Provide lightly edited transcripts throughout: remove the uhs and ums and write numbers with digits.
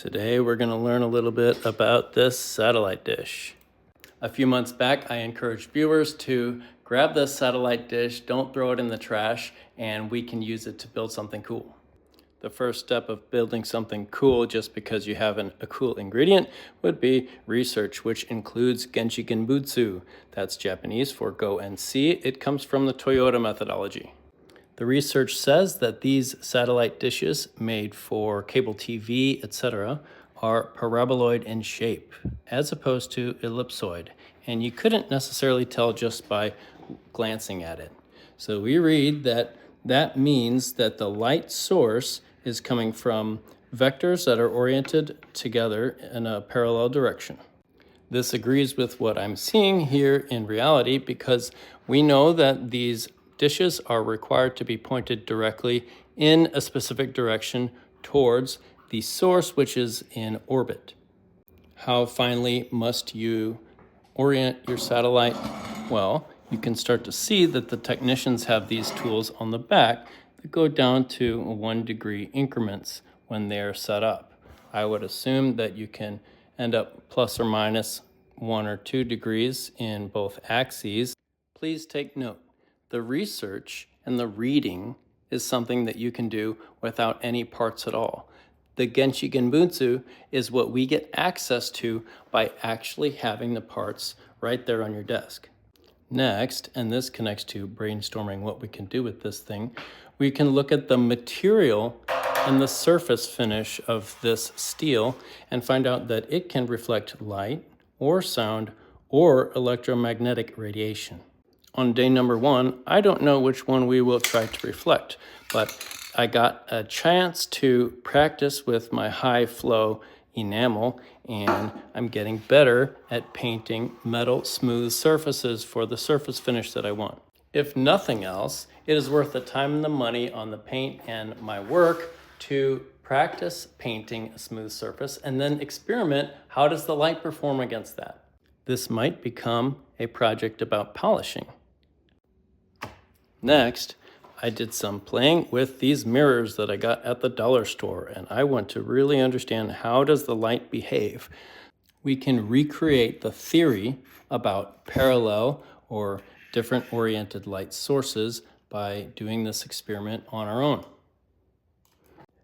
Today we're going to learn a little bit about this satellite dish. A few months back I encouraged viewers to grab this satellite dish, don't throw it in the trash, and we can use it to build something cool. The first step of building something cool just because you have a cool ingredient would be research, which includes Genchi Genbutsu. That's Japanese for go and see. It comes from the Toyota methodology. The research says that these satellite dishes made for cable TV, etc., are paraboloid in shape as opposed to ellipsoid, and you couldn't necessarily tell just by glancing at it. So we read that that means that the light source is coming from vectors that are oriented together in a parallel direction. This agrees with what I'm seeing here in reality because we know that these dishes are required to be pointed directly in a specific direction towards the source, which is in orbit. How finely must you orient your satellite? Well, you can start to see that the technicians have these tools on the back that go down to 1 degree increments when they are set up. I would assume that you can end up plus or minus 1 or 2 degrees in both axes. Please take note. The research and the reading is something that you can do without any parts at all. The Genchi Genbutsu is what we get access to by actually having the parts right there on your desk. Next, and this connects to brainstorming what we can do with this thing, we can look at the material and the surface finish of this steel and find out that it can reflect light or sound or electromagnetic radiation. On day number 1, I don't know which one we will try to reflect, but I got a chance to practice with my high flow enamel, and I'm getting better at painting metal smooth surfaces for the surface finish that I want. If nothing else, it is worth the time and the money on the paint and my work to practice painting a smooth surface and then experiment how does the light perform against that. This might become a project about polishing. Next, I did some playing with these mirrors that I got at the dollar store, and I want to really understand how does the light behave. We can recreate the theory about parallel or different oriented light sources by doing this experiment on our own.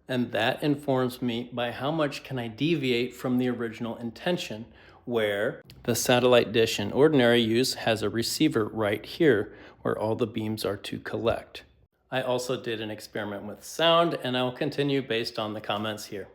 And that informs me by how much can I deviate from the original intention, where the satellite dish in ordinary use has a receiver right here where all the beams are to collect. I also did an experiment with sound, and I will continue based on the comments here.